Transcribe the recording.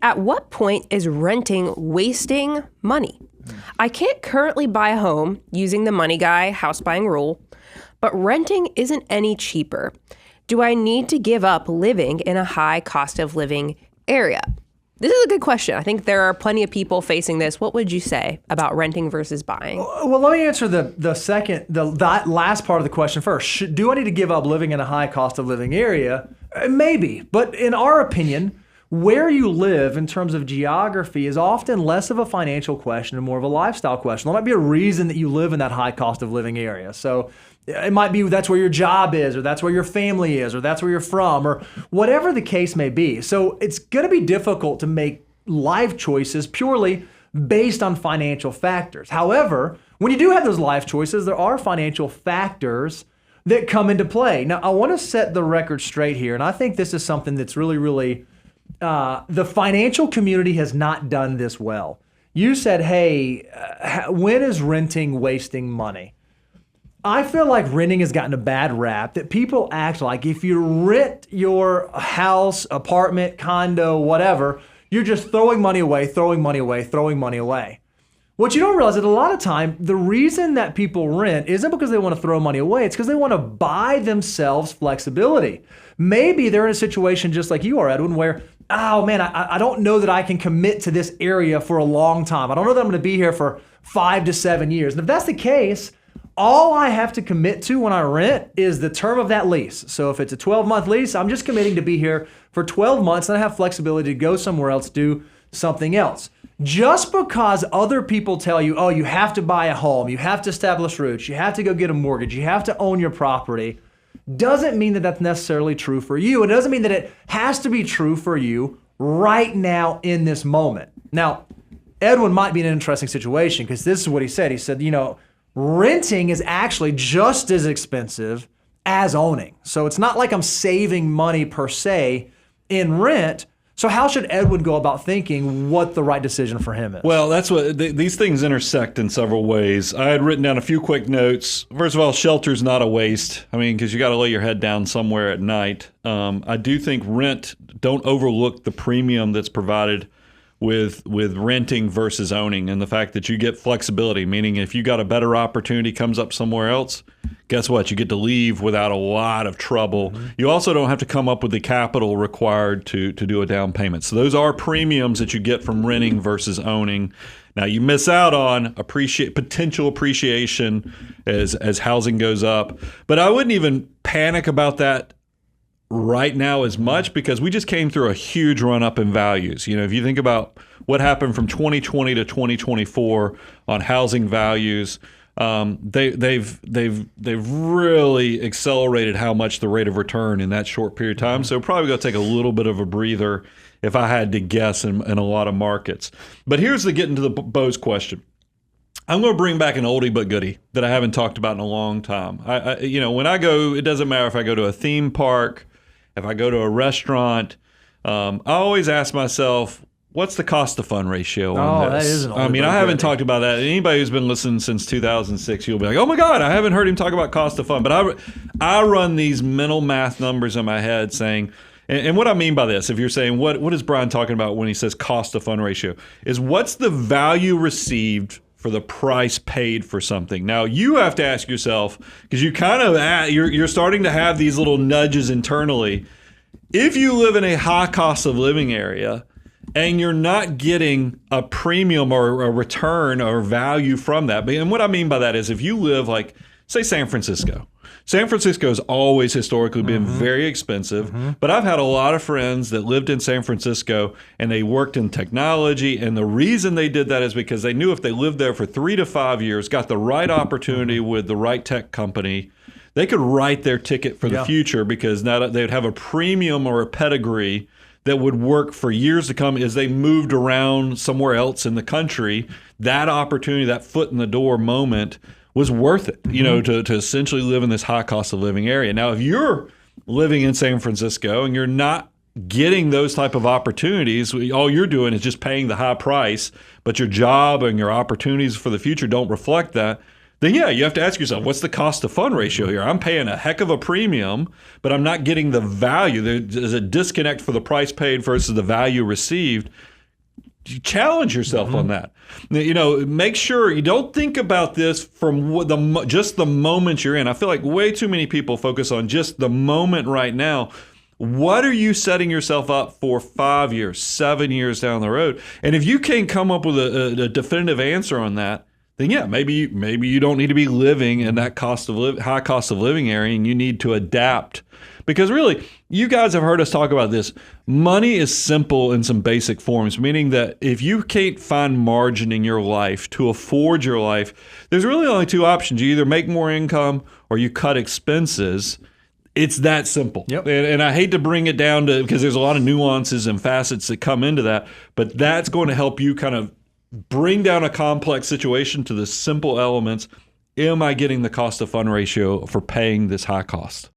At what point is renting wasting money? I can't currently buy a home using the money guy house buying rule, but renting isn't any cheaper. Do I need to give up living in a high cost of living area? This is a good question. I think there are plenty of people facing this. What would you say about renting versus buying? Well, let me answer that last part of the question first. Do I need to give up living in a high cost of living area? Maybe, but in our opinion, where you live in terms of geography is often less of a financial question and more of a lifestyle question. There might be a reason that you live in that high cost of living area. So it might be that's where your job is, or that's where your family is, or that's where you're from, or whatever the case may be. So it's going to be difficult to make life choices purely based on financial factors. However, when you do have those life choices, there are financial factors that come into play. Now, I want to set the record straight here, and I think this is something that's really the financial community has not done this well. You said, hey, when is renting wasting money? I feel like renting has gotten a bad rap, that people act like if you rent your house, apartment, condo, whatever, you're just throwing money away. What you don't realize is that a lot of time, the reason that people rent isn't because they want to throw money away. It's because they want to buy themselves flexibility. Maybe they're in a situation just like you are, Edwin, where, oh man, I don't know that I can commit to this area for a long time. I don't know that I'm going to be here for 5 to 7 years. And if that's the case, all I have to commit to when I rent is the term of that lease. So if it's a 12-month lease, I'm just committing to be here for 12 months and I have flexibility to go somewhere else, do something else. Just because other people tell you, oh, you have to buy a home, you have to establish roots, you have to go get a mortgage, you have to own your property, doesn't mean that that's necessarily true for you. It doesn't mean that it has to be true for you right now in this moment. Now, Edwin might be in an interesting situation because this is what he said. He said, renting is actually just as expensive as owning. So it's not like I'm saving money per se in rent. So how should Edwin go about thinking what the right decision for him is? Well, that's what these things intersect in several ways. I had written down a few quick notes. First of all, shelter's not a waste. I mean, because you got to lay your head down somewhere at night. I do think don't overlook the premium that's provided with renting versus owning, and the fact that you get flexibility, meaning if you got a better opportunity comes up somewhere else, guess what? You get to leave without a lot of trouble. Mm-hmm. You also don't have to come up with the capital required to do a down payment. So those are premiums that you get from renting versus owning. Now you miss out on potential appreciation as housing goes up, but I wouldn't even panic about that right now as much because we just came through a huge run up in values. If you think about what happened from 2020 to 2024 on housing values, they've really accelerated how much the rate of return in that short period of time. So probably going to take a little bit of a breather if I had to guess in a lot of markets. But here's the getting to the Bo's question. I'm going to bring back an oldie but goodie that I haven't talked about in a long time. When I go, it doesn't matter if I go to a theme park, if I go to a restaurant, I always ask myself, what's the cost to fund ratio on this? That is an oldie I haven't talked about that. Anybody who's been listening since 2006, you'll be like, oh my God, I haven't heard him talk about cost to fund. But I run these mental math numbers in my head saying, and what I mean by this, if you're saying, what is Brian talking about when he says cost to fund ratio, is what's the value received for the price paid for something. Now you have to ask yourself, because you're starting to have these little nudges internally. If you live in a high cost of living area and you're not getting a premium or a return or value from that, and what I mean by that is if you live like, say, San Francisco. San Francisco has always historically been very expensive, but I've had a lot of friends that lived in San Francisco and they worked in technology, and the reason they did that is because they knew if they lived there for 3 to 5 years, got the right opportunity with the right tech company, they could write their ticket for the future because now they'd have a premium or a pedigree that would work for years to come as they moved around somewhere else in the country. That opportunity, that foot in the door moment was worth it, to essentially live in this high cost of living area. Now, if you're living in San Francisco and you're not getting those type of opportunities, all you're doing is just paying the high price, but your job and your opportunities for the future don't reflect that, then yeah, you have to ask yourself, what's the cost to fund ratio here? I'm paying a heck of a premium, but I'm not getting the value. There's a disconnect for the price paid versus the value received. You challenge yourself on that. Make sure you don't think about this from just the moment you're in. I feel like way too many people focus on just the moment right now. What are you setting yourself up for 5 years, 7 years down the road? And if you can't come up with a definitive answer on that, then yeah, maybe you don't need to be living in that high cost of living area, and you need to adapt. Because really, you guys have heard us talk about this. Money is simple in some basic forms, meaning that if you can't find margin in your life to afford your life, there's really only two options. You either make more income or you cut expenses. It's that simple. Yep. And I hate to bring it down to, because there's a lot of nuances and facets that come into that, but that's going to help you kind of bring down a complex situation to the simple elements. Am I getting the cost of fund ratio for paying this high cost?